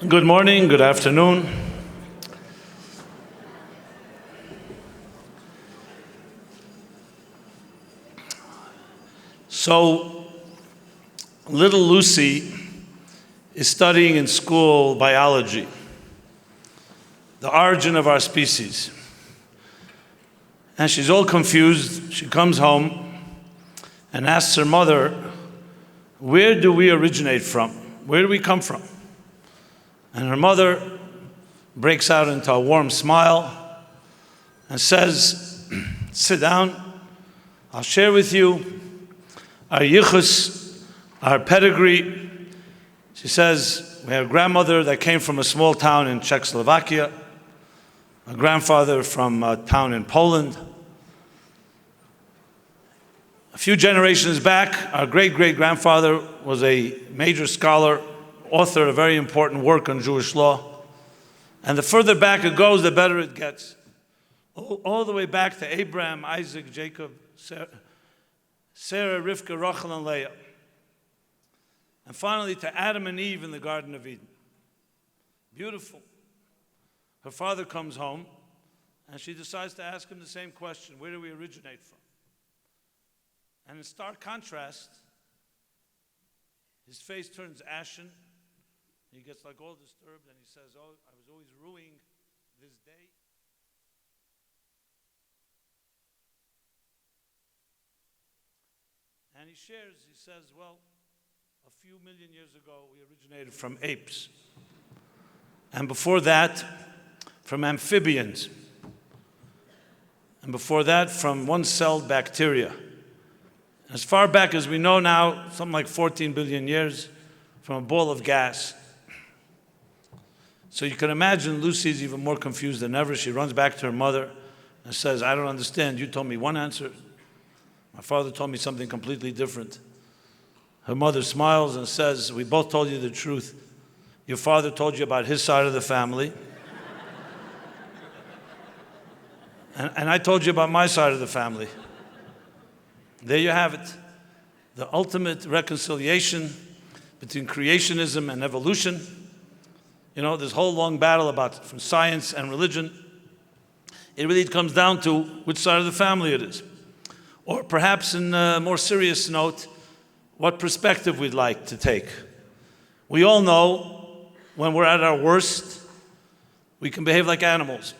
Good morning, good afternoon. So, little Lucy is studying in school biology, the origin of our species. And she's all confused. She comes home and asks her mother, where do we originate from? Where do we come from? And her mother breaks out into a warm smile and says, sit down, I'll share with you our yichus, our pedigree. She says, we have a grandmother that came from a small town in Czechoslovakia, a grandfather from a town in Poland. A few generations back, our great-great-grandfather was a major scholar, author of a very important work on Jewish law. And the further back it goes, the better it gets. All the way back to Abraham, Isaac, Jacob, Sarah, Rivka, Rachel, and Leah. And finally to Adam and Eve in the Garden of Eden. Beautiful. Her father comes home, and she decides to ask him the same question, where do we originate from? And in stark contrast, his face turns ashen. He gets like all disturbed, and he says, oh, I was always ruining this day. And he shares, he says, well, a few million years ago, we originated from apes. And before that, from amphibians. And before that, from one-celled bacteria. As far back as we know now, something like 14 billion years, from a ball of gas. So you can imagine Lucy's even more confused than ever. She runs back to her mother and says, I don't understand. You told me one answer. My father told me something completely different. Her mother smiles and says, we both told you the truth. Your father told you about his side of the family. and I told you about my side of the family. There you have it. The ultimate reconciliation between creationism and evolution. You know, this whole long battle from science and religion. It really comes down to which side of the family it is. Or perhaps in a more serious note, what perspective we'd like to take. We all know when we're at our worst, we can behave like animals.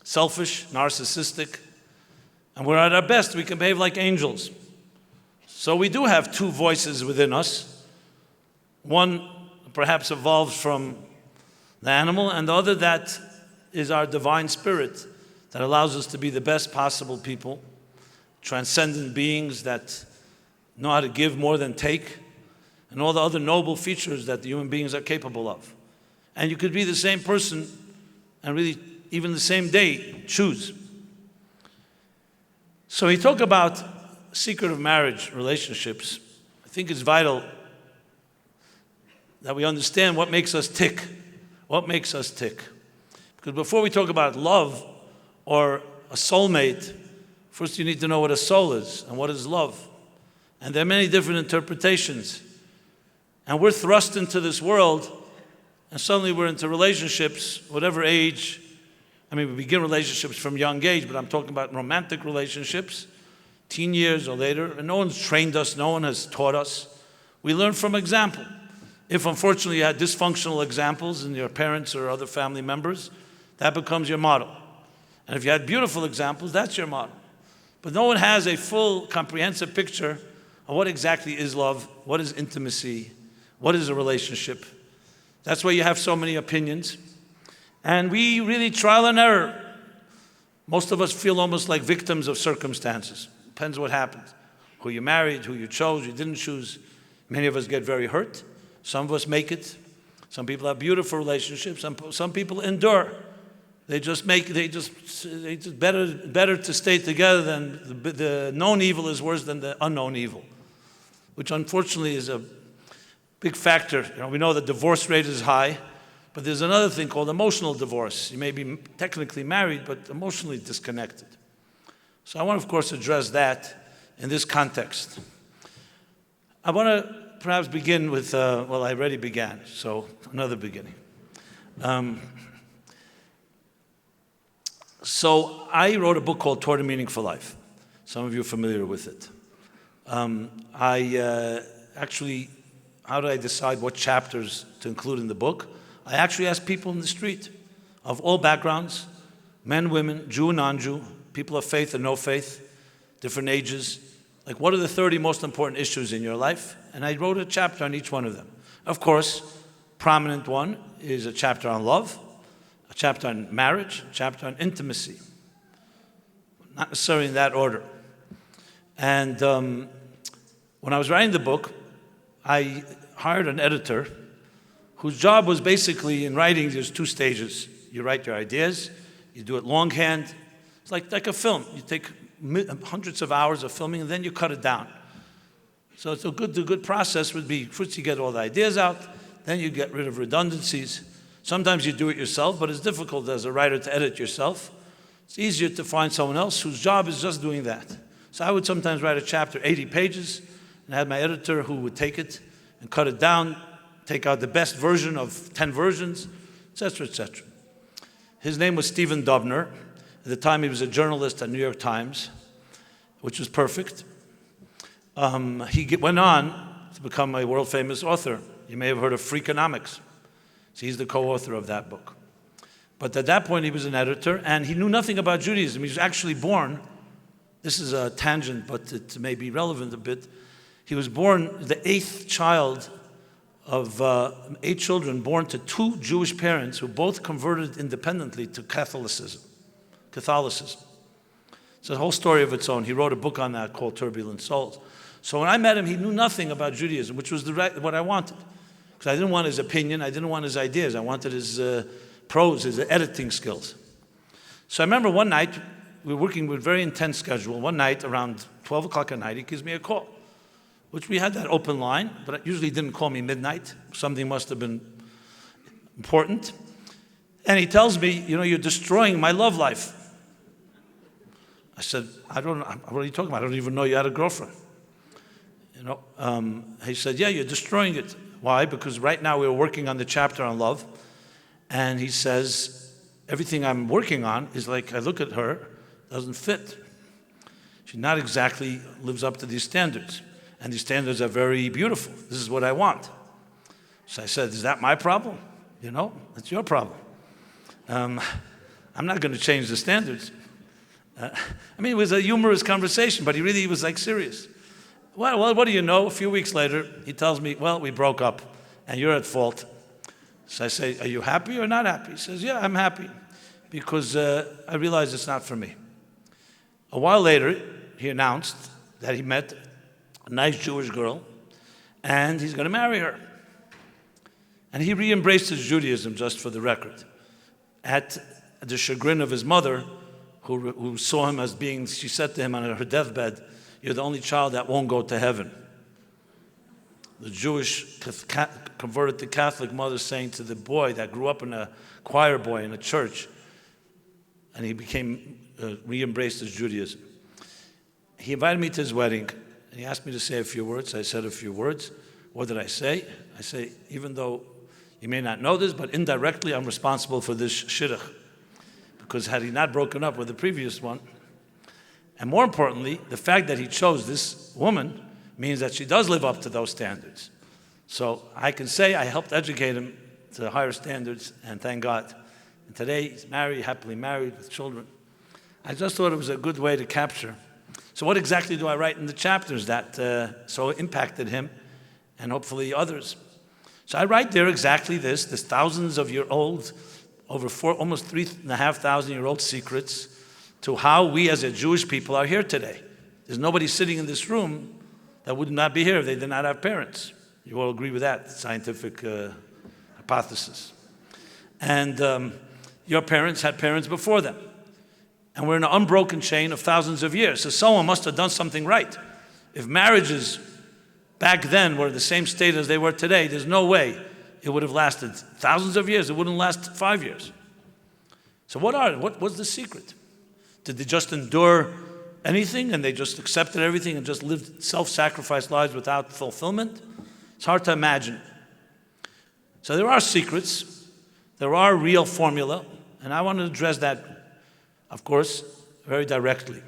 Selfish, narcissistic. And we're at our best, we can behave like angels. So we do have two voices within us. One perhaps evolves from the animal, and the other that is our divine spirit that allows us to be the best possible people, transcendent beings that know how to give more than take, and all the other noble features that the human beings are capable of. And you could be the same person and really, even the same day, choose. So we talk about secret of marriage relationships. I think it's vital that we understand what makes us tick. What makes us tick? Because before we talk about love or a soulmate, first you need to know what a soul is and what is love. And there are many different interpretations. And we're thrust into this world, and suddenly we're into relationships, whatever age. I mean, we begin relationships from young age, but I'm talking about romantic relationships, teen years or later, and no one's trained us, no one has taught us. We learn from example. If unfortunately you had dysfunctional examples in your parents or other family members, that becomes your model. And if you had beautiful examples, that's your model. But no one has a full, comprehensive picture of what exactly is love, what is intimacy, what is a relationship. That's why you have so many opinions. And we really trial and error. Most of us feel almost like victims of circumstances. Depends what happened. Who you married, who you chose, you didn't choose. Many of us get very hurt. Some of us make it. Some people have beautiful relationships. Some people endure. They just better to stay together than the known evil is worse than the unknown evil, which unfortunately is a big factor. You know, we know the divorce rate is high, but there's another thing called emotional divorce. You may be technically married, but emotionally disconnected. So I want to, of course, address that in this context. I want to perhaps begin with, well, I already began, so another beginning. So I wrote a book called Toward a Meaningful Life. Some of you are familiar with it. Actually, how did I decide what chapters to include in the book? I actually asked people in the street of all backgrounds, men, women, Jew, non-Jew, people of faith and no faith, different ages, like what are the 30 most important issues in your life? And I wrote a chapter on each one of them. Of course, prominent one is a chapter on love, a chapter on marriage, a chapter on intimacy. Not necessarily in that order. And when I was writing the book, I hired an editor whose job was basically, in writing, there's 2 stages. You write your ideas, you do it longhand. It's like a film. You take hundreds of hours of filming and then you cut it down. So the good process would be, first you get all the ideas out, then you get rid of redundancies. Sometimes you do it yourself, but it's difficult as a writer to edit yourself. It's easier to find someone else whose job is just doing that. So I would sometimes write a chapter, 80 pages, and I had my editor who would take it and cut it down, take out the best version of 10 versions, etc., etc. His name was Stephen Dubner. At the time, he was a journalist at New York Times, which was perfect. He went on to become a world-famous author. You may have heard of Freakonomics. So he's the co-author of that book. But at that point, he was an editor, and he knew nothing about Judaism. He was actually born, this is a tangent, but it may be relevant a bit. He was born the 8th child of 8 children born to 2 Jewish parents who both converted independently to Catholicism. It's a whole story of its own. He wrote a book on that called Turbulent Souls. So when I met him, he knew nothing about Judaism, which was what I wanted. Because I didn't want his opinion, I didn't want his ideas, I wanted his prose, his editing skills. So I remember one night, we were working with a very intense schedule. One night, around 12 o'clock at night, he gives me a call, which we had that open line, but it usually didn't call me midnight. Something must have been important. And he tells me, you're destroying my love life. I said, what are you talking about? I don't even know you had a girlfriend. He said, yeah, you're destroying it. Why? Because right now we're working on the chapter on love. And he says, everything I'm working on is like, I look at her, doesn't fit. She not exactly lives up to these standards. And these standards are very beautiful. This is what I want. So I said, is that my problem? It's your problem. I'm not going to change the standards. It was a humorous conversation, but he really was like serious. Well, what do you know? A few weeks later, he tells me, well, we broke up, and you're at fault. So I say, are you happy or not happy? He says, yeah, I'm happy, because I realize it's not for me. A while later, he announced that he met a nice Jewish girl, and he's going to marry her. And he re-embraced his Judaism, just for the record, at the chagrin of his mother, who saw him as being, she said to him on her deathbed, you're the only child that won't go to heaven. The Jewish converted to Catholic mother saying to the boy that grew up in a choir boy in a church, and he became, re-embraced his Judaism. He invited me to his wedding, and he asked me to say a few words. I said a few words. What did I say? I say, even though you may not know this, but indirectly I'm responsible for this shidduch. Because had he not broken up with the previous one, and more importantly, the fact that he chose this woman means that she does live up to those standards. So I can say I helped educate him to higher standards, and thank God. And today he's married, happily married with children. I just thought it was a good way to capture. So what exactly do I write in the chapters that so impacted him and hopefully others? So I write there exactly this thousands of year old, almost 3,500 year old secrets to how we as a Jewish people are here today. There's nobody sitting in this room that would not be here if they did not have parents. You all agree with that scientific hypothesis. And your parents had parents before them. And we're in an unbroken chain of thousands of years. So someone must have done something right. If marriages back then were the same state as they were today, there's no way it would have lasted thousands of years. It wouldn't last 5 years. So what was the secret? Did they just endure anything and they just accepted everything and just lived self-sacrifice lives without fulfillment? It's hard to imagine. So there are secrets, there are real formula, and I want to address that, of course, very directly.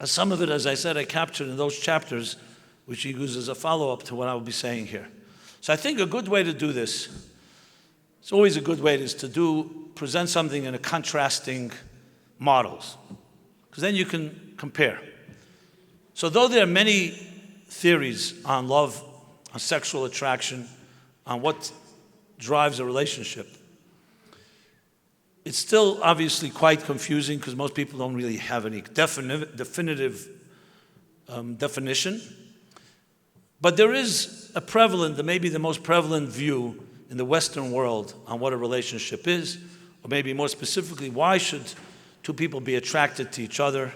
Some of it, as I said, I captured in those chapters, which he uses as a follow-up to what I will be saying here. So I think a good way to do this, it's always a good way, is to present something in a contrasting models, because then you can compare. So though there are many theories on love, on sexual attraction, on what drives a relationship, it's still obviously quite confusing because most people don't really have any definitive definition. But there is a prevalent, maybe the most prevalent view in the Western world on what a relationship is, or maybe more specifically, why should two people be attracted to each other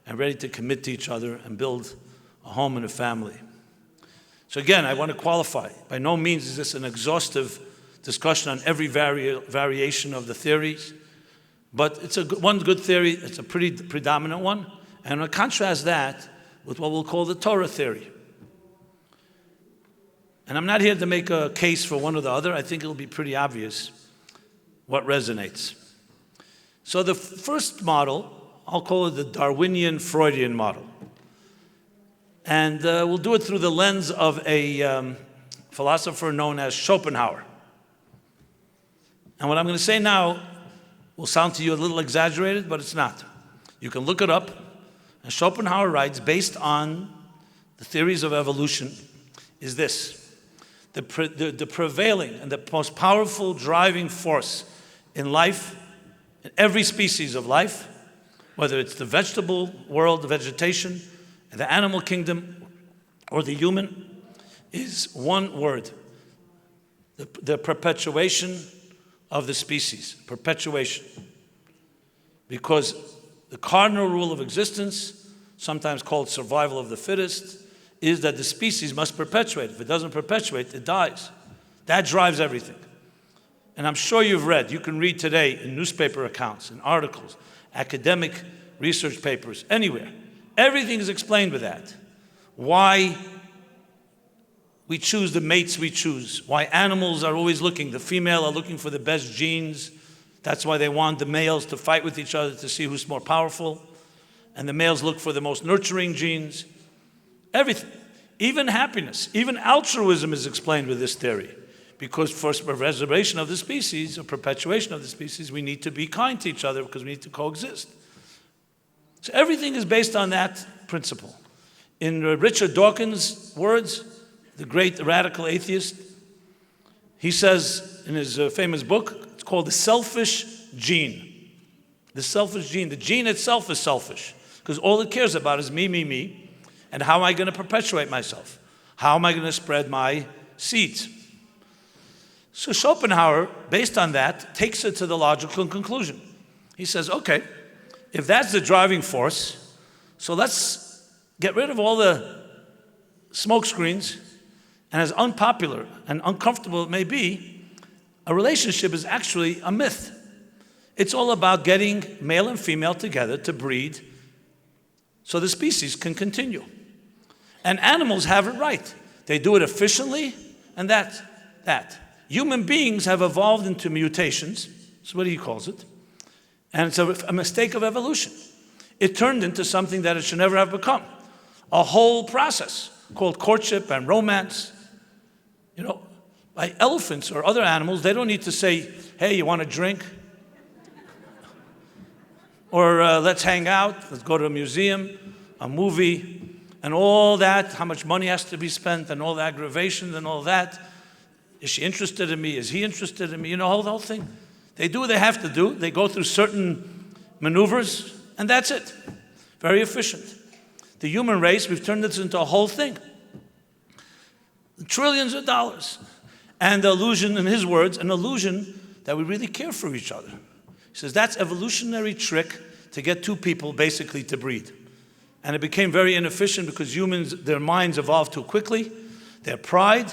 and ready to commit to each other and build a home and a family. So again, I want to qualify. By no means is this an exhaustive discussion on every variation of the theories, but it's one good theory, it's a pretty predominant one, and I'll contrast that with what we'll call the Torah theory. And I'm not here to make a case for one or the other. I think it'll be pretty obvious what resonates. So the first model, I'll call it the Darwinian Freudian model. And we'll do it through the lens of a philosopher known as Schopenhauer. And what I'm going to say now will sound to you a little exaggerated, but it's not. You can look it up. And Schopenhauer writes, based on the theories of evolution, is this. The prevailing and the most powerful driving force in life, in every species of life, whether it's the vegetable world, the vegetation, the animal kingdom, or the human, is one word: the perpetuation of the species. Perpetuation. Because the cardinal rule of existence, sometimes called survival of the fittest, is that the species must perpetuate. If it doesn't perpetuate, it dies. That drives everything. And I'm sure you've read, you can read today in newspaper accounts, in articles, academic research papers, anywhere. Everything is explained with that. Why we choose the mates we choose. Why animals are always looking. The female are looking for the best genes. That's why they want the males to fight with each other to see who's more powerful. And the males look for the most nurturing genes. Everything. Even happiness. Even altruism is explained with this theory. Because for preservation of the species, or perpetuation of the species, we need to be kind to each other because we need to coexist. So everything is based on that principle. In Richard Dawkins' words, the great radical atheist, he says in his famous book, it's called The Selfish Gene. The selfish gene. The gene itself is selfish because all it cares about is me, me, me, and how am I going to perpetuate myself? How am I going to spread my seeds? So Schopenhauer, based on that, takes it to the logical conclusion. He says, okay, if that's the driving force, so let's get rid of all the smoke screens, and as unpopular and uncomfortable it may be, a relationship is actually a myth. It's all about getting male and female together to breed so the species can continue. And animals have it right. They do it efficiently, and that. Human beings have evolved into mutations, that's what he calls it, and it's a mistake of evolution. It turned into something that it should never have become. A whole process called courtship and romance. You know, by elephants or other animals, they don't need to say, hey, you want a drink? Or let's hang out, let's go to a museum, a movie, and all that, how much money has to be spent, and all the aggravations and all that. Is she interested in me? Is he interested in me? You know, the whole thing. They do what they have to do. They go through certain maneuvers, and that's it. Very efficient. The human race, we've turned this into a whole thing. Trillions of dollars. And the illusion, in his words, an illusion that we really care for each other. He says that's evolutionary trick to get two people basically to breed. And it became very inefficient because humans, their minds evolved too quickly. Their pride,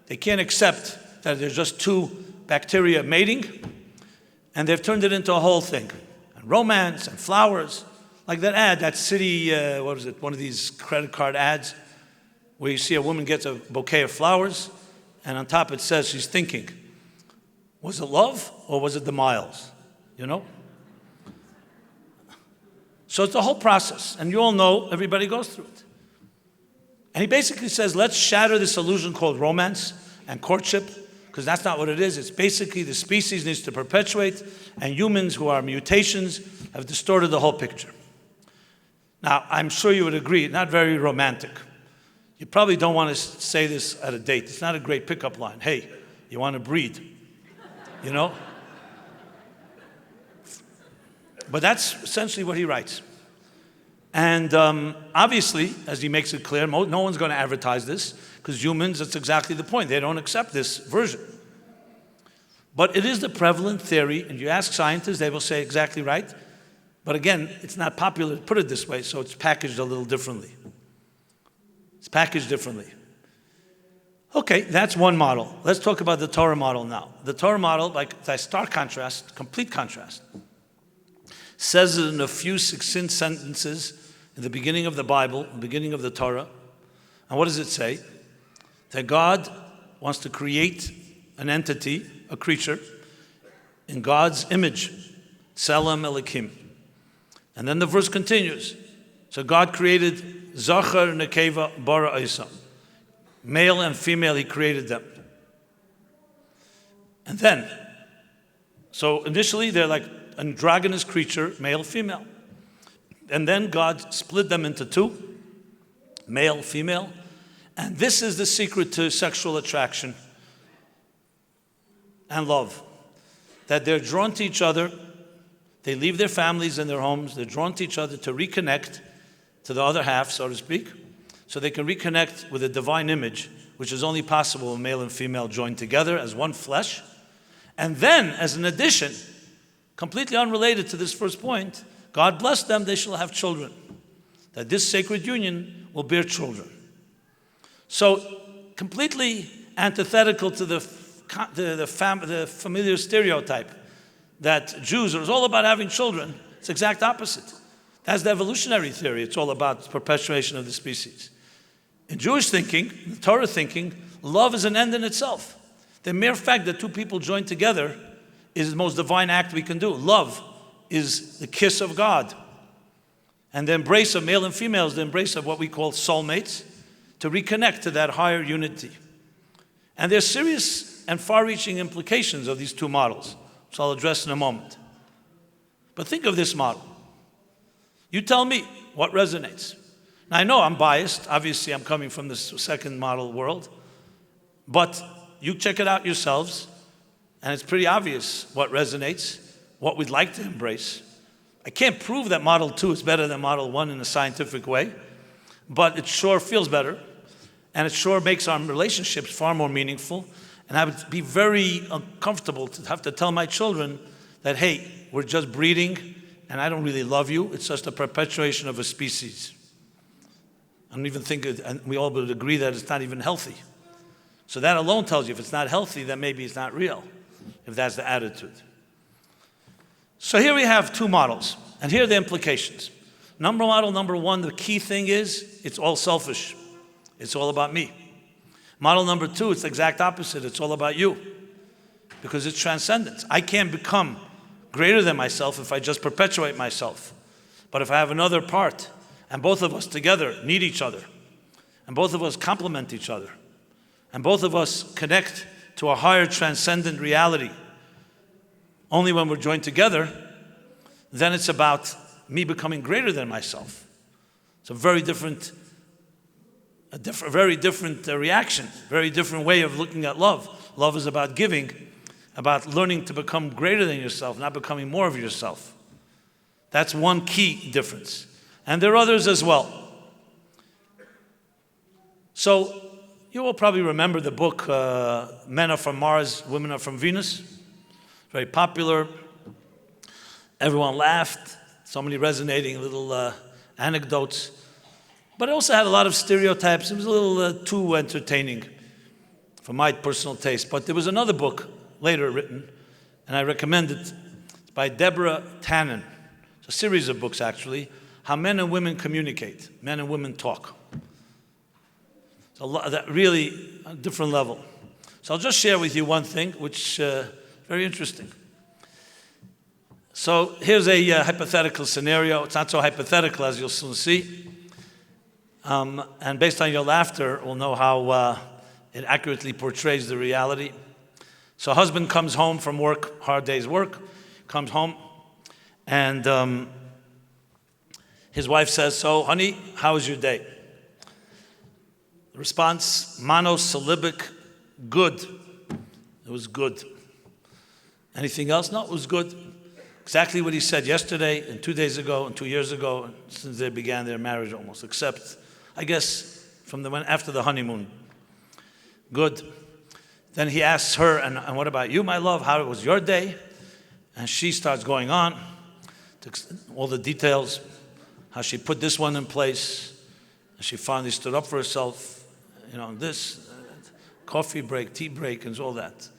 they can't accept that there's just two bacteria mating, and they've turned it into a whole thing. And romance and flowers, like that ad, that city, what was it, one of these credit card ads. where you see a woman gets a bouquet of flowers, and on top it says she's thinking, was it love or was it the miles? You know? So it's a whole process, and you all know everybody goes through it. And he basically says, let's shatter this illusion called romance and courtship, because that's not what it is. It's basically the species needs to perpetuate, and humans who are mutations have distorted the whole picture. Now, I'm sure you would agree, not very romantic. You probably don't want to say this at a date. It's not a great pickup line. Hey, you want to breed? You know? But that's essentially what he writes. And obviously, as he makes it clear, no one's going to advertise this, because humans, that's exactly the point. They don't accept this version. But it is the prevalent theory, and you ask scientists, they will say exactly right. But again, it's not popular to put it this way, so it's packaged a little differently. It's packaged differently. Okay, that's one model. Let's talk about the Torah model now. The Torah model, like the stark contrast, complete contrast, says it in a few succinct sentences in the beginning of the Bible, the beginning of the Torah. And what does it say? That God wants to create an entity, a creature, in God's image, Tselem Elokim. And then the verse continues. So God created Zachar Nekeva Bara Isa. Male and female, he created them. And then, so initially they're like androgynous creature, male, female. And then God split them into two, male, female. And this is the secret to sexual attraction and love. That they're drawn to each other. They leave their families and their homes. They're drawn to each other to reconnect to the other half, so to speak, so they can reconnect with a divine image, which is only possible when male and female join together as one flesh. And then, as an addition, completely unrelated to this first point, God blessed them, they shall have children. That this sacred union will bear children. So, completely antithetical to the familiar stereotype that Jews are all about having children. It's the exact opposite. That's the evolutionary theory. It's all about perpetuation of the species. In Jewish thinking, in Torah thinking, love is an end in itself. The mere fact that two people join together is the most divine act we can do. Love is the kiss of God. And the embrace of male and female is the embrace of what we call soulmates to reconnect to that higher unity. And there's serious and far-reaching implications of these two models, which I'll address in a moment. But think of this model. You tell me what resonates. Now, I know I'm biased. Obviously, I'm coming from this second model world. But you check it out yourselves, and it's pretty obvious what resonates, what we'd like to embrace. I can't prove that Model 2 is better than Model 1 in a scientific way, but it sure feels better, and it sure makes our relationships far more meaningful. And I would be very uncomfortable to have to tell my children that, hey, we're just breeding, and I don't really love you. It's just a perpetuation of a species. I don't even think, and we all would agree that it's not even healthy. So that alone tells you if it's not healthy, then maybe it's not real, if that's the attitude. So here we have two models, and here are the implications. Model number one, the key thing is it's all selfish. It's all about me. Model number two, it's the exact opposite. It's all about you, because it's transcendence. I can't become greater than myself if I just perpetuate myself. But if I have another part, and both of us together need each other, and both of us complement each other, and both of us connect to a higher transcendent reality, only when we're joined together, then it's about me becoming greater than myself. It's a very different reaction, very different way of looking at love. Love is about giving, about learning to become greater than yourself, not becoming more of yourself. That's one key difference. And there are others as well. So, you will probably remember the book, Men Are From Mars, Women Are From Venus. Very popular. Everyone laughed. So many resonating little anecdotes. But it also had a lot of stereotypes. It was a little too entertaining for my personal taste. But there was another book later written, and I recommend it. It's by Deborah Tannen. It's a series of books, actually. How Men and Women Communicate. Men and Women Talk. It's a lot, that really a different level. So I'll just share with you one thing, which is very interesting. So here's a hypothetical scenario. It's not so hypothetical, as you'll soon see. And based on your laughter, we'll know how it accurately portrays the reality. So a husband comes home from work, hard day's work, comes home, and his wife says, "So, honey, how was your day?" The response, monosyllabic, good. It was good. Anything else? No, it was good. Exactly what he said yesterday and 2 days ago and 2 years ago, since they began their marriage almost, except, I guess, from after the honeymoon. Good. Then he asks her, and what about you, my love? How was your day? And she starts going on to all the details, how she put this one in place, and she finally stood up for herself, this, coffee break, tea break, and all that.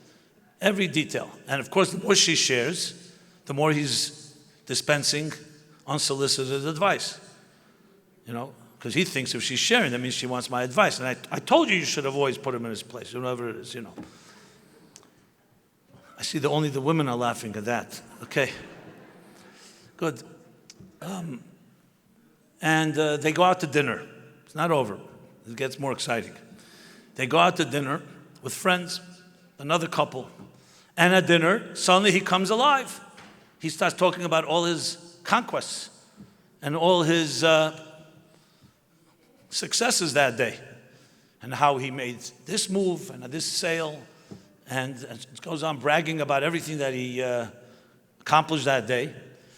Every detail. And of course, the more she shares, the more he's dispensing unsolicited advice. Because he thinks if she's sharing, that means she wants my advice. And I told you should have always put him in his place, whatever it is, I see that only the women are laughing at that. Okay. Good. And they go out to dinner. It's not over. It gets more exciting. They go out to dinner with friends, another couple. And at dinner, suddenly he comes alive. He starts talking about all his conquests and all his successes that day, and how he made this move and this sale, and it goes on bragging about everything that he accomplished that day.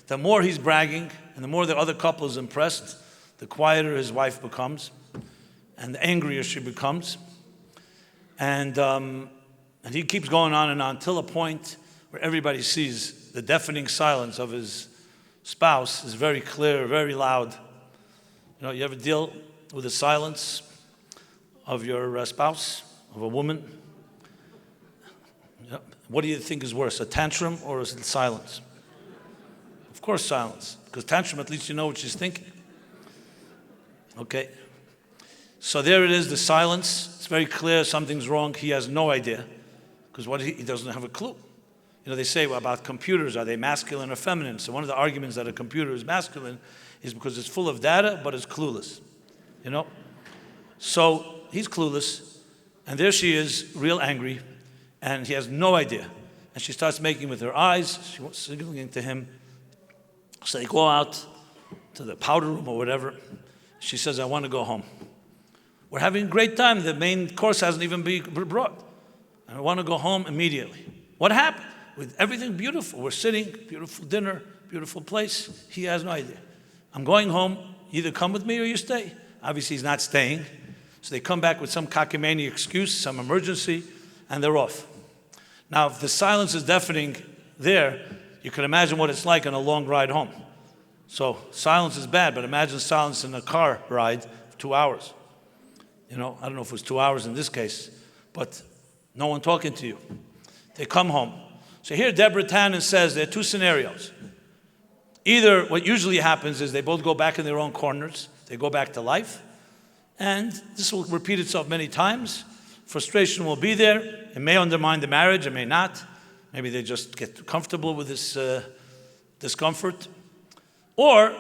The more he's bragging and the more the other couple is impressed, the quieter his wife becomes and the angrier she becomes. And he keeps going on and on till a point where everybody sees the deafening silence of his spouse is very clear, very loud. You ever deal with the silence of your spouse, of a woman? What do you think is worse, a tantrum or is it silence? Of course silence, because tantrum, at least you know what she's thinking. Okay. So there it is, the silence. It's very clear something's wrong. He has no idea, because he doesn't have a clue. They say about computers, are they masculine or feminine? So one of the arguments that a computer is masculine is because it's full of data, but it's clueless. So he's clueless, and there she is, real angry, and he has no idea. And she starts making with her eyes, she was signaling to him. So they go out to the powder room or whatever. She says, "I want to go home. We're having a great time. The main course hasn't even been brought. And I want to go home immediately." What happened? With everything beautiful. We're sitting, beautiful dinner, beautiful place. He has no idea. "I'm going home. Either come with me or you stay." Obviously, he's not staying. So they come back with some cockamamie excuse, some emergency, and they're off. Now, if the silence is deafening there, you can imagine what it's like on a long ride home. So silence is bad, but imagine silence in a car ride for 2 hours. I don't know if it was 2 hours in this case, but no one talking to you. They come home. So here Deborah Tannen says there are two scenarios. Either what usually happens is they both go back in their own corners, they go back to life, and this will repeat itself many times. Frustration will be there. It may undermine the marriage, it may not. Maybe they just get comfortable with this discomfort. Or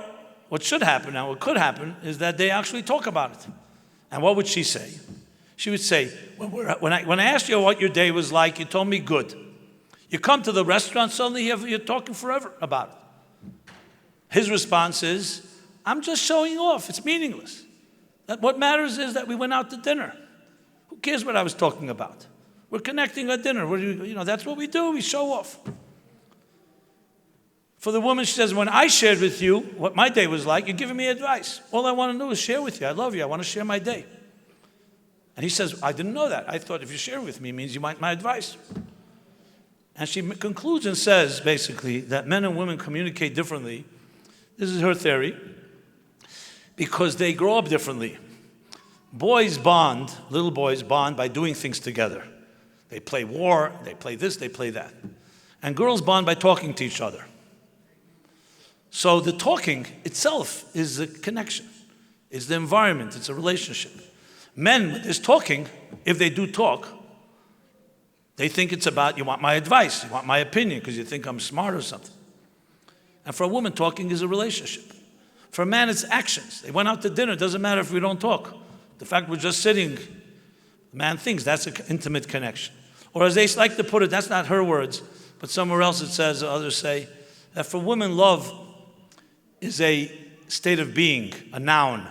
what should happen, and what could happen, is that they actually talk about it. And what would she say? She would say, when I asked you what your day was like, you told me good. You come to the restaurant, suddenly you're talking forever about it. His response is, "I'm just showing off. It's meaningless. What matters is that we went out to dinner. Who cares what I was talking about? We're connecting at dinner. That's what we do. We show off." For the woman, she says, "When I shared with you what my day was like, you're giving me advice. All I want to do is share with you. I love you. I want to share my day." And he says, "I didn't know that. I thought if you share with me, it means you want my advice." And she concludes and says, basically, that men and women communicate differently. This is her theory. Because they grow up differently. Little boys bond by doing things together. They play war, they play this, they play that. And girls bond by talking to each other. So the talking itself is a connection. It's the environment, it's a relationship. Men, when there's talking, if they do talk, they think it's about, you want my advice, you want my opinion, because you think I'm smart or something. And for a woman, talking is a relationship. For a man, it's actions. They went out to dinner. It doesn't matter if we don't talk. The fact we're just sitting, the man thinks that's an intimate connection. Or as they like to put it, that's not her words, but somewhere else it says, others say, that for women, love is a state of being, a noun.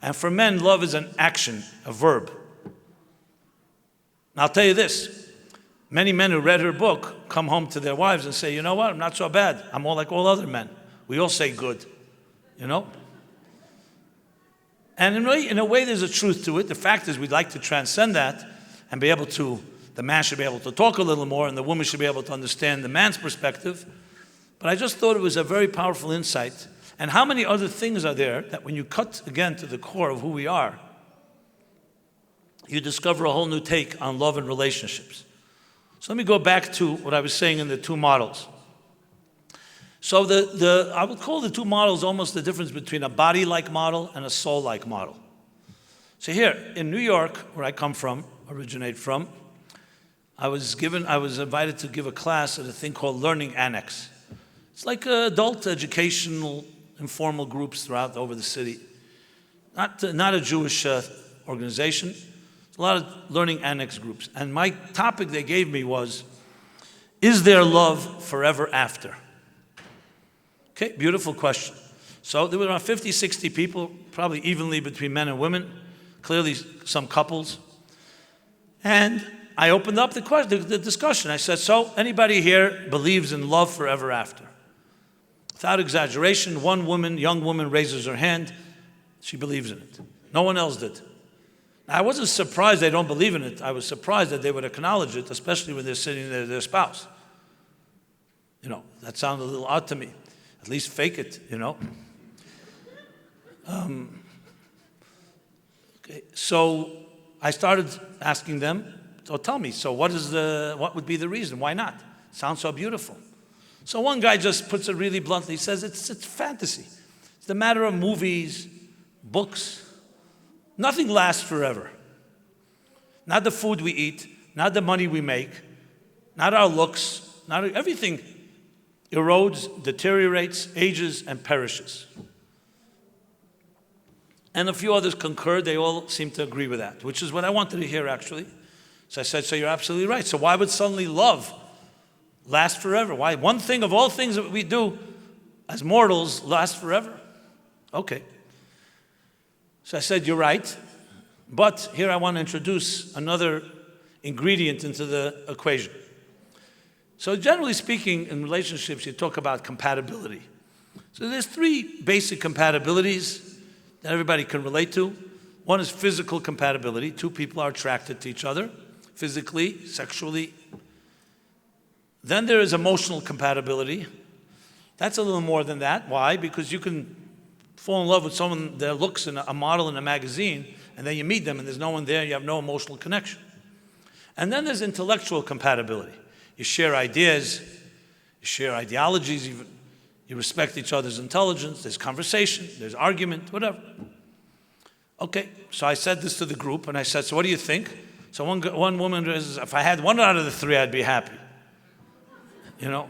And for men, love is an action, a verb. Now I'll tell you this. Many men who read her book come home to their wives and say, you know what, I'm not so bad. I'm all like all other men. We all say good, you know? And in a way, there's a truth to it. The fact is we'd like to transcend that and be able to, the man should be able to talk a little more and the woman should be able to understand the man's perspective. But I just thought it was a very powerful insight. And how many other things are there that when you cut again to the core of who we are, you discover a whole new take on love and relationships. So let me go back to what I was saying in the two models. So I would call the two models almost the difference between a body-like model and a soul-like model. So here in New York, where I come from, originate from, I was invited to give a class at a thing called Learning Annex. It's like adult educational informal groups throughout over the city. Not a Jewish organization. A lot of learning annex groups. And my topic they gave me was, is there love forever after? Okay, beautiful question. So there were around 50, 60 people, probably evenly between men and women, clearly some couples. And I opened up the discussion. I said, so anybody here believes in love forever after? Without exaggeration, one woman, young woman, raises her hand. She believes in it. No one else did. I wasn't surprised they don't believe in it. I was surprised that they would acknowledge it, especially when they're sitting there with their spouse. You know, that sounded a little odd to me. At least fake it, you know. Okay, so I started asking them, so tell me, so what would be the reason? Why not? Sounds so beautiful. So one guy just puts it really bluntly. He says, it's fantasy. It's the matter of movies, books. Nothing lasts forever. Not the food we eat, not the money we make, not our looks, everything erodes, deteriorates, ages, and perishes. And a few others concurred. They all seem to agree with that, which is what I wanted to hear, actually. So I said, so you're absolutely right. So why would suddenly love last forever? Why one thing of all things that we do as mortals last forever? Okay. So I said, you're right. But here I want to introduce another ingredient into the equation. So generally speaking, in relationships, you talk about compatibility. So there's three basic compatibilities that everybody can relate to. One is physical compatibility. Two people are attracted to each other, physically, sexually. Then there is emotional compatibility. That's a little more than that. Why? Because you can fall in love with someone that looks in a model in a magazine, and then you meet them and there's no one there, you have no emotional connection. And then there's intellectual compatibility. You share ideas, you share ideologies, even. You respect each other's intelligence, there's conversation, there's argument, whatever. Okay, so I said this to the group, and I said, so what do you think? So one woman says, if I had one out of the three, I'd be happy. You know?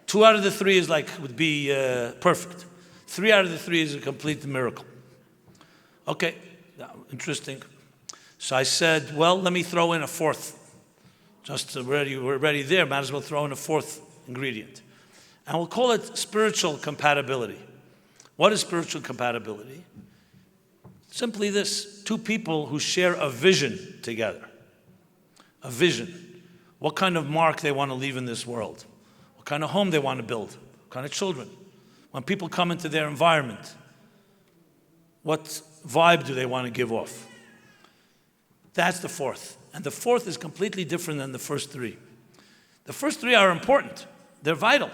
2 out of the 3 would be perfect. 3 out of the 3 is a complete miracle. Okay, interesting. So I said, well, let me throw in a fourth. We're already there, might as well throw in a fourth ingredient. And we'll call it spiritual compatibility. What is spiritual compatibility? Simply this, two people who share a vision together. A vision. What kind of mark they want to leave in this world. What kind of home they want to build. What kind of children. When people come into their environment, what vibe do they want to give off? That's the fourth. And the fourth is completely different than the first 3. The first 3 are important. They're vital.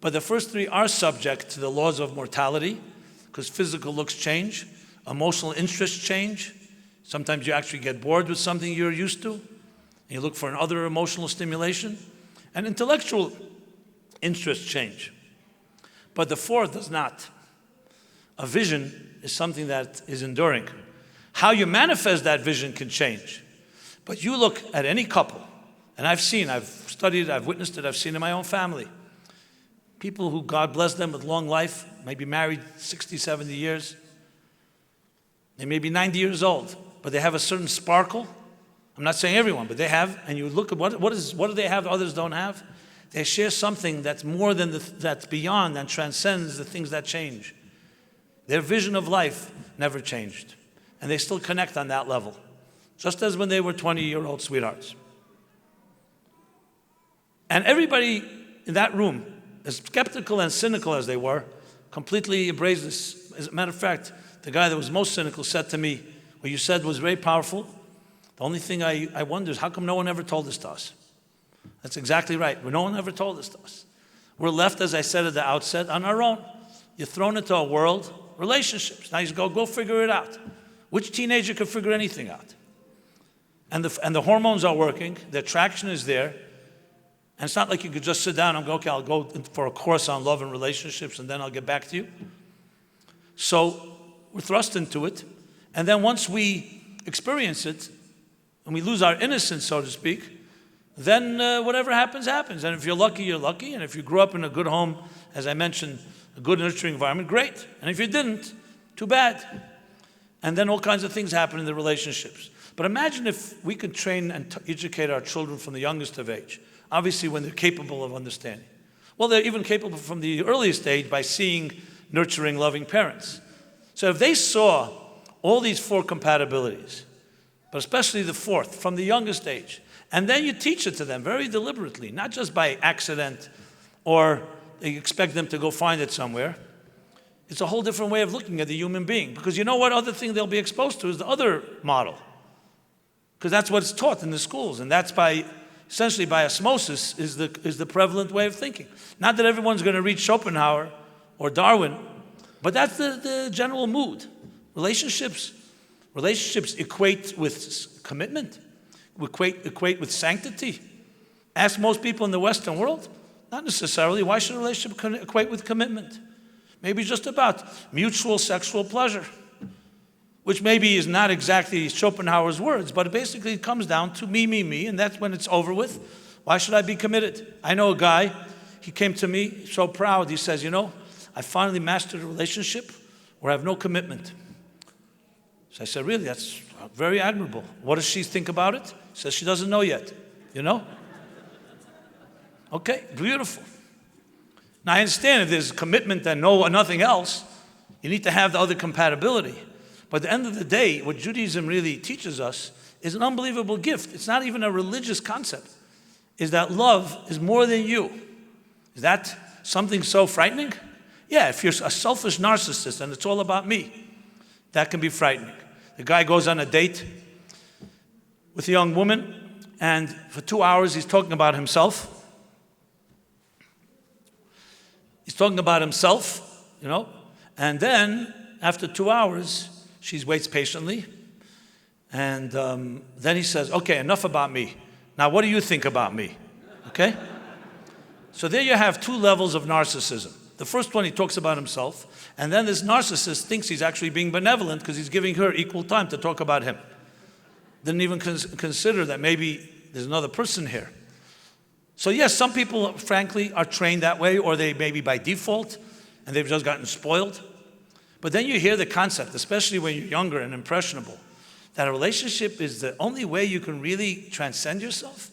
But the first 3 are subject to the laws of mortality, because physical looks change, emotional interests change. Sometimes you actually get bored with something you're used to, and you look for another emotional stimulation. And intellectual interests change. But the fourth does not. A vision is something that is enduring. How you manifest that vision can change. But you look at any couple, and I've studied, I've witnessed it, I've seen it in my own family. People who God bless them with long life, maybe married 60, 70 years. They may be 90 years old, but they have a certain sparkle. I'm not saying everyone, but they have. And you look at what do they have others don't have? They share something that's more than that's beyond and transcends the things that change. Their vision of life never changed. And they still connect on that level, just as when they were 20-year-old sweethearts. And everybody in that room, as skeptical and cynical as they were, completely embraced this. As a matter of fact, the guy that was most cynical said to me, what you said was very powerful. The only thing I wonder is how come no one ever told this to us? That's exactly right. No one ever told this to us. We're left, as I said at the outset, on our own. You're thrown into a world, relationships. Now you go figure it out. Which teenager can figure anything out? And the hormones are working. The attraction is there. And it's not like you could just sit down and go, okay, I'll go for a course on love and relationships and then I'll get back to you. So we're thrust into it. And then once we experience it and we lose our innocence, so to speak, then whatever happens, happens. And if you're lucky, you're lucky. And if you grew up in a good home, as I mentioned, a good nurturing environment, great. And if you didn't, too bad. And then all kinds of things happen in the relationships. But imagine if we could train and educate our children from the youngest of age. Obviously, when they're capable of understanding. Well, they're even capable from the earliest age by seeing nurturing, loving parents. So if they saw all these four compatibilities, but especially the fourth, from the youngest age, and then you teach it to them very deliberately, not just by accident or you expect them to go find it somewhere. It's a whole different way of looking at the human being. Because you know what other thing they'll be exposed to is the other model. Because that's what's taught in the schools, and that's essentially by osmosis is the prevalent way of thinking. Not that everyone's going to read Schopenhauer or Darwin, but that's the general mood. Relationships equate with commitment, equate with sanctity. Ask most people in the Western world, not necessarily. Why should a relationship equate with commitment? Maybe just about mutual sexual pleasure, which maybe is not exactly Schopenhauer's words, but it basically comes down to me, and that's when it's over with. Why should I be committed? I know a guy, he came to me so proud, he says, I finally mastered a relationship where I have no commitment. So I said, really, that's very admirable. What does she think about it? She says she doesn't know yet, Okay, beautiful. Now I understand if there's commitment and nothing else, you need to have the other compatibility. But at the end of the day, what Judaism really teaches us is an unbelievable gift. It's not even a religious concept. Is that love is more than you. Is that something so frightening? Yeah, if you're a selfish narcissist and it's all about me, that can be frightening. The guy goes on a date with a young woman, and for 2 hours he's talking about himself. He's talking about himself, and then after 2 hours, she waits patiently, and then he says, okay, enough about me. Now, what do you think about me? Okay? So there you have two levels of narcissism. The first one, he talks about himself, and then this narcissist thinks he's actually being benevolent because he's giving her equal time to talk about him. Didn't even consider that maybe there's another person here. So yes, some people, frankly, are trained that way, or they maybe by default, and they've just gotten spoiled. But then you hear the concept, especially when you're younger and impressionable, that a relationship is the only way you can really transcend yourself,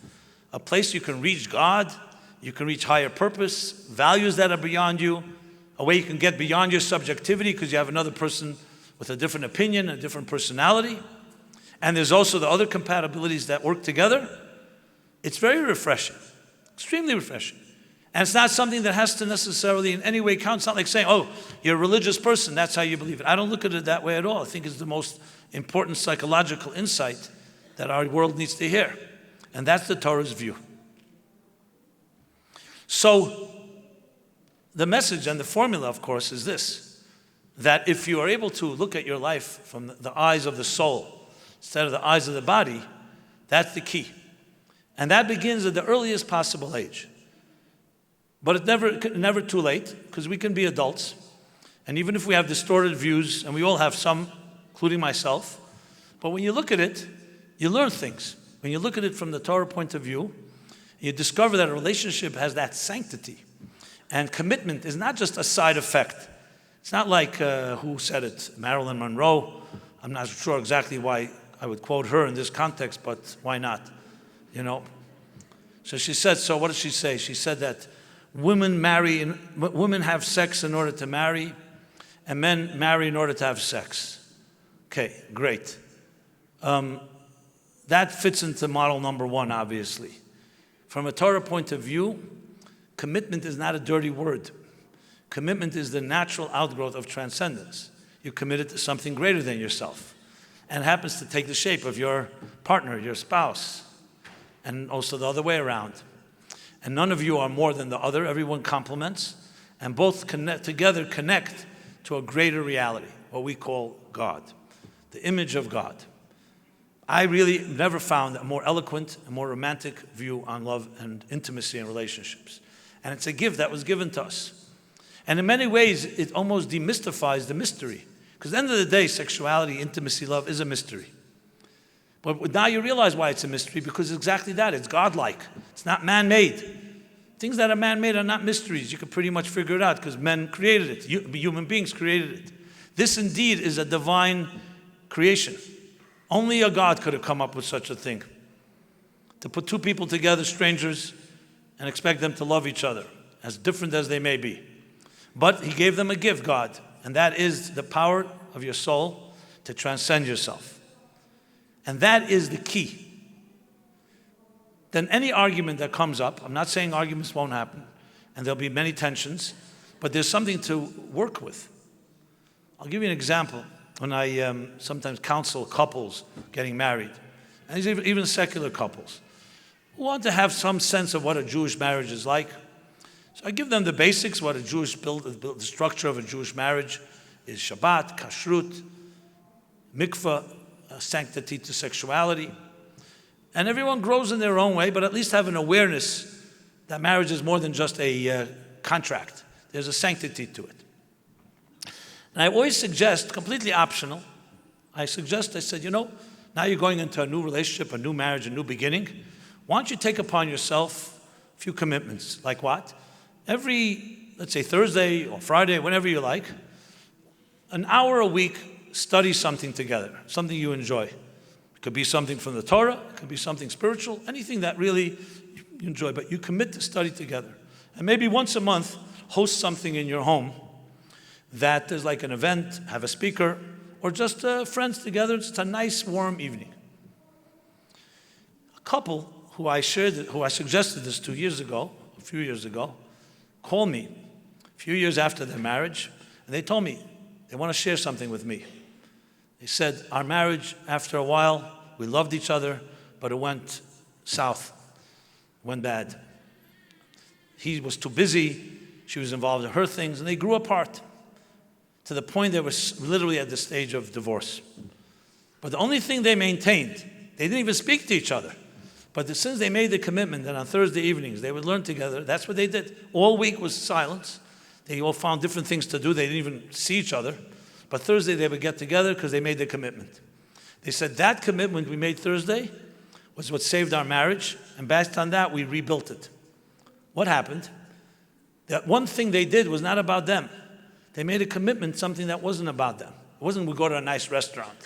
a place you can reach God, you can reach higher purpose, values that are beyond you, a way you can get beyond your subjectivity because you have another person with a different opinion, a different personality. And there's also the other compatibilities that work together. It's very refreshing, extremely refreshing. And it's not something that has to necessarily in any way count. It's not like saying, oh, you're a religious person, that's how you believe it. I don't look at it that way at all. I think it's the most important psychological insight that our world needs to hear. And that's the Torah's view. So the message and the formula, of course, is this, that if you are able to look at your life from the eyes of the soul instead of the eyes of the body, that's the key. And that begins at the earliest possible age. But it's never too late, because we can be adults. And even if we have distorted views, and we all have some, including myself, But when you look at it, you learn things. When you look at it from the Torah point of view, you discover that a relationship has that sanctity. And commitment is not just a side effect. It's not like, who said it? Marilyn Monroe. I'm not sure exactly why I would quote her in this context, but why not? You know? So she said, so what did she say? She said that women have sex in order to marry, and men marry in order to have sex. Okay, great. That fits into model number one, obviously. From a Torah point of view, commitment is not a dirty word. Commitment is the natural outgrowth of transcendence. You're committed to something greater than yourself, and it happens to take the shape of your partner, your spouse, and also the other way around. And none of you are more than the other. Everyone complements, and both together connect to a greater reality, what we call God, the image of God. I really never found a more eloquent and more romantic view on love and intimacy and relationships. And it's a gift that was given to us. And in many ways, it almost demystifies the mystery. Because at the end of the day, sexuality, intimacy, love is a mystery. But now you realize why it's a mystery, because it's exactly that. It's godlike. It's not man-made. Things that are man-made are not mysteries. You can pretty much figure it out because men created it. Human beings created it. This indeed is a divine creation. Only a God could have come up with such a thing. To put two people together, strangers, and expect them to love each other, as different as they may be. But he gave them a gift, God, and that is the power of your soul to transcend yourself. And that is the key. Then any argument that comes up, I'm not saying arguments won't happen, and there'll be many tensions, but there's something to work with. I'll give you an example. When I sometimes counsel couples getting married, and even secular couples, who want to have some sense of what a Jewish marriage is like. So I give them the basics, what a Jewish the structure of a Jewish marriage is: Shabbat, kashrut, mikvah, sanctity to sexuality. And everyone grows in their own way, but at least have an awareness that marriage is more than just a contract. There's a sanctity to it. And I always suggest, completely optional, I said, you know, now you're going into a new relationship, a new marriage, a new beginning. Why don't you take upon yourself a few commitments? Like what? Every, let's say Thursday or Friday, whenever you like, an hour a week, study something together, something you enjoy. It could be something from the Torah, it could be something spiritual, anything that really you enjoy, but you commit to study together. And maybe once a month, host something in your home that is like an event, have a speaker, or just friends together. It's a nice, warm evening. A couple who I suggested this a few years ago, called me a few years after their marriage, and they told me they want to share something with me. They said, our marriage, after a while, we loved each other, but it went south, went bad. He was too busy, she was involved in her things, and they grew apart, to the point they were literally at the stage of divorce. But the only thing they maintained, they didn't even speak to each other. But since they made the commitment that on Thursday evenings they would learn together, that's what they did. All week was silence. They all found different things to do. They didn't even see each other. But Thursday they would get together because they made the commitment. They said that commitment we made Thursday was what saved our marriage, and based on that we rebuilt it. What happened? That one thing they did was not about them. They made a commitment, something that wasn't about them. It wasn't we go to a nice restaurant.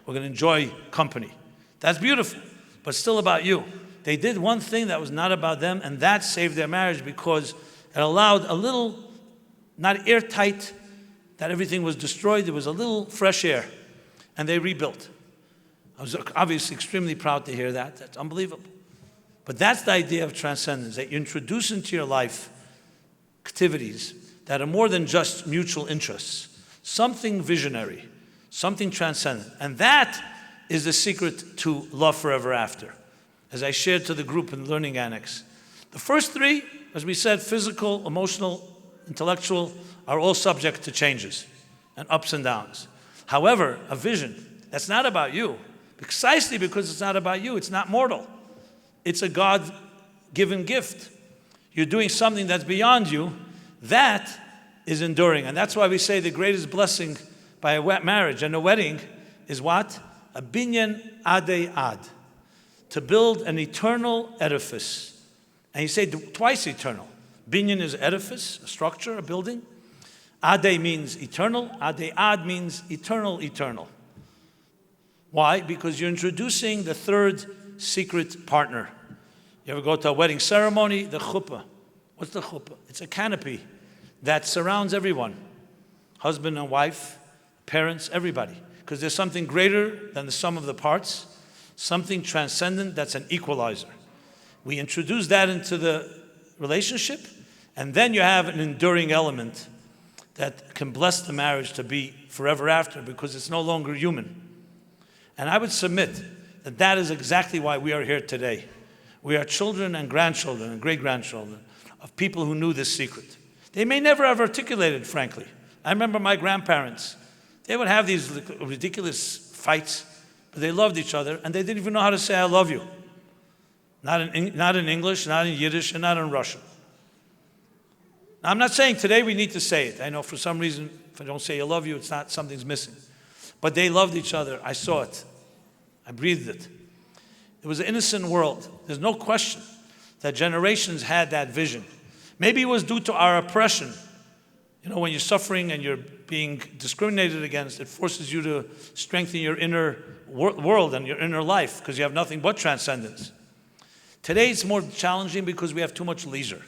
We're going to enjoy company. That's beautiful, but still about you. They did one thing that was not about them, and that saved their marriage because it allowed a little, not airtight, that everything was destroyed. There was a little fresh air, and they rebuilt. I was obviously extremely proud to hear that. That's unbelievable. But that's the idea of transcendence, that you introduce into your life activities that are more than just mutual interests, something visionary, something transcendent. And that is the secret to love forever after. As I shared to the group in the Learning Annex, the first three, as we said, physical, emotional, intellectual, are all subject to changes and ups and downs. However, a vision that's not about you, precisely because it's not about you, it's not mortal. It's a God-given gift. You're doing something that's beyond you. That is enduring. And that's why we say the greatest blessing by a marriage and a wedding is what? a binyan adei ad, to build an eternal edifice. And you say twice eternal. Binyan is edifice, a structure, a building. Adei means eternal. Adei ad means eternal, eternal. Why? Because you're introducing the third secret partner. You ever go to a wedding ceremony? The chuppah. What's the chuppah? It's a canopy that surrounds everyone. Husband and wife, parents, everybody. Because there's something greater than the sum of the parts, something transcendent that's an equalizer. We introduce that into the relationship, and then you have an enduring element that can bless the marriage to be forever after, because it's no longer human. And I would submit that that is exactly why we are here today. We are children and grandchildren and great-grandchildren of people who knew this secret. They may never have articulated, frankly. I remember my grandparents. They would have these ridiculous fights, but they loved each other, and they didn't even know how to say, I love you. Not in English, not in Yiddish, and not in Russian. Now, I'm not saying today we need to say it. I know for some reason, if I don't say I love you, it's not, something's missing. But they loved each other. I saw it. I breathed it. It was an innocent world. There's no question that generations had that vision. Maybe it was due to our oppression. You know, when you're suffering and you're being discriminated against, it forces you to strengthen your inner world and your inner life, because you have nothing but transcendence. Today it's more challenging because we have too much leisure,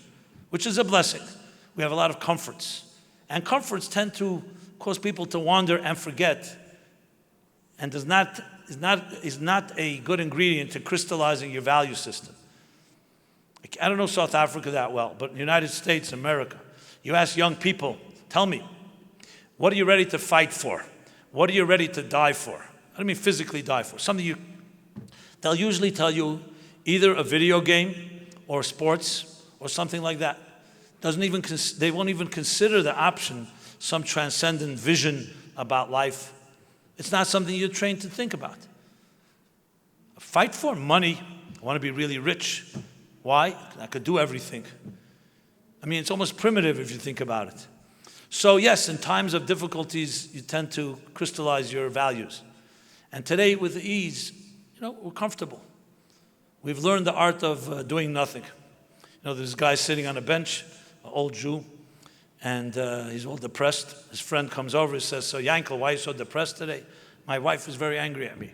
which is a blessing. We have a lot of comforts. And comforts tend to cause people to wander and forget, and is not a good ingredient to crystallizing your value system. I don't know South Africa that well, but in the United States, America, you ask young people, tell me, what are you ready to fight for? What are you ready to die for? I don't mean physically die for. They'll usually tell you either a video game or sports or something like that. They won't even consider the option, some transcendent vision about life. It's not something you're trained to think about. Fight for money. I want to be really rich. Why? I could do everything. I mean, it's almost primitive if you think about it. So yes, in times of difficulties, you tend to crystallize your values. And today, with ease, we're comfortable. We've learned the art of doing nothing. There's a guy sitting on a bench, an old Jew, and he's all depressed. His friend comes over and says, so Yankel, why are you so depressed today? My wife is very angry at me.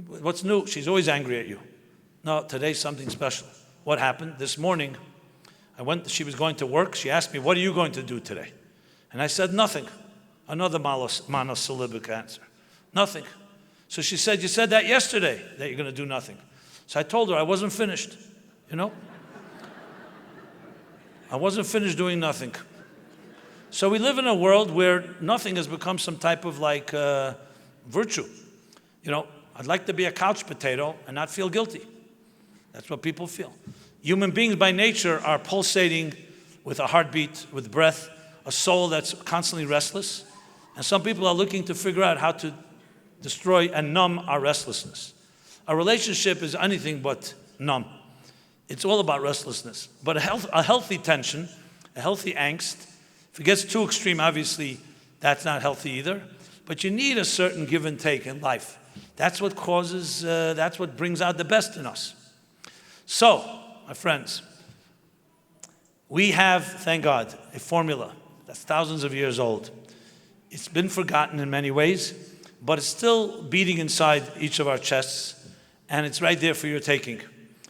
What's new? She's always angry at you. No, today's something special. What happened? This morning, she was going to work. She asked me, what are you going to do today? And I said, nothing. Another monosyllabic answer. Nothing. So she said, you said that yesterday, that you're going to do nothing. So I told her I wasn't finished, I wasn't finished doing nothing. So we live in a world where nothing has become some type of virtue. I'd like to be a couch potato and not feel guilty. That's what people feel. Human beings by nature are pulsating with a heartbeat, with breath, a soul that's constantly restless. And some people are looking to figure out how to destroy and numb our restlessness. A relationship is anything but numb. It's all about restlessness. But a healthy tension, a healthy angst, if it gets too extreme, obviously, that's not healthy either. But you need a certain give and take in life. That's what that's what brings out the best in us. So, my friends, we have, thank God, a formula that's thousands of years old. It's been forgotten in many ways, but it's still beating inside each of our chests, and it's right there for your taking.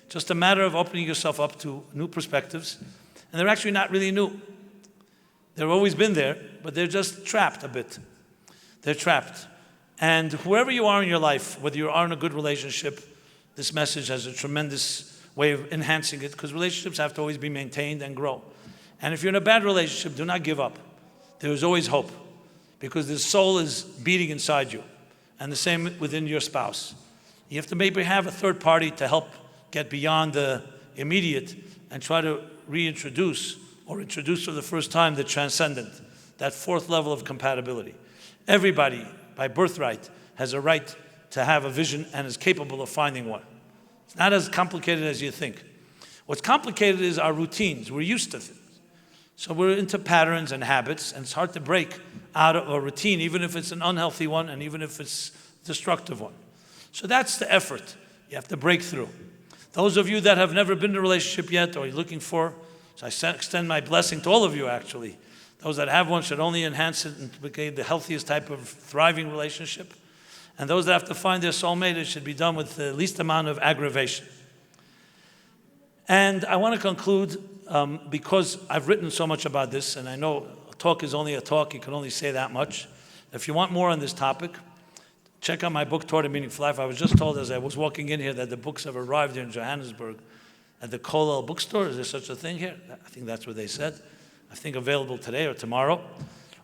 Just a matter of opening yourself up to new perspectives, and they're actually not really new. They've always been there, but they're just trapped a bit. They're trapped. And whoever you are in your life, whether you are in a good relationship, this message has a tremendous way of enhancing it, because relationships have to always be maintained and grow. And if you're in a bad relationship, do not give up. There is always hope, because the soul is beating inside you, and the same within your spouse. You have to maybe have a third party to help get beyond the immediate and try to reintroduce or introduce for the first time the transcendent, that fourth level of compatibility. Everybody, by birthright, has a right to have a vision and is capable of finding one. It's not as complicated as you think. What's complicated is our routines. We're used to things. So we're into patterns and habits, and it's hard to break out of a routine, even if it's an unhealthy one, and even if it's destructive one. So that's the effort. You have to break through. Those of you that have never been in a relationship yet or you're looking for, so I extend my blessing to all of you actually. Those that have one should only enhance it and become the healthiest type of thriving relationship. And those that have to find their soulmate, it should be done with the least amount of aggravation. And I want to conclude, because I've written so much about this, and I know a talk is only a talk, you can only say that much. If you want more on this topic, check out my book, Toward a Meaningful Life. I was just told as I was walking in here that the books have arrived here in Johannesburg at the Kollel bookstore. Is there such a thing here? I think that's what they said. I think available today or tomorrow.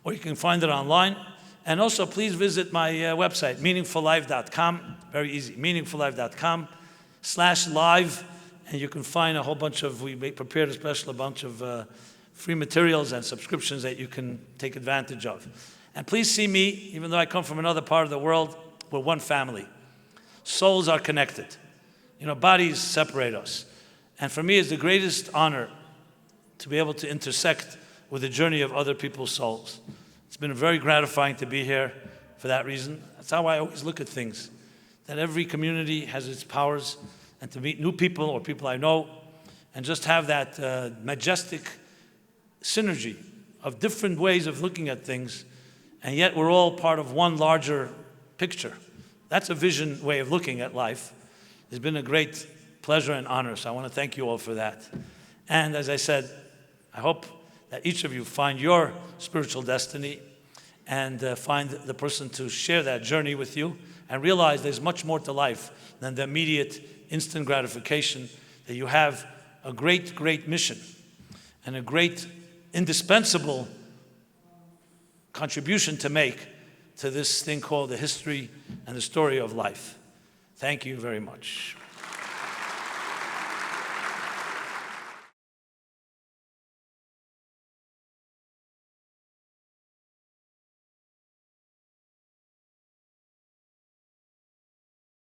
Or you can find it online. And also, please visit my website, meaningfullife.com. Very easy, meaningfullife.com/live. And you can find a whole bunch of, we prepared a bunch of free materials and subscriptions that you can take advantage of. And please see me, even though I come from another part of the world, we're one family. Souls are connected. You know, bodies separate us. And for me, it's the greatest honor to be able to intersect with the journey of other people's souls. It's been very gratifying to be here for that reason. That's how I always look at things, that every community has its powers, and to meet new people or people I know, and just have that majestic synergy of different ways of looking at things, and yet we're all part of one larger picture. That's a vision way of looking at life. It's been a great pleasure and honor, so I want to thank you all for that. And as I said, I hope that each of you find your spiritual destiny and find the person to share that journey with you, and realize there's much more to life than the immediate instant gratification, that you have a great, great mission and a great, indispensable contribution to make to this thing called the history and the story of life. Thank you very much.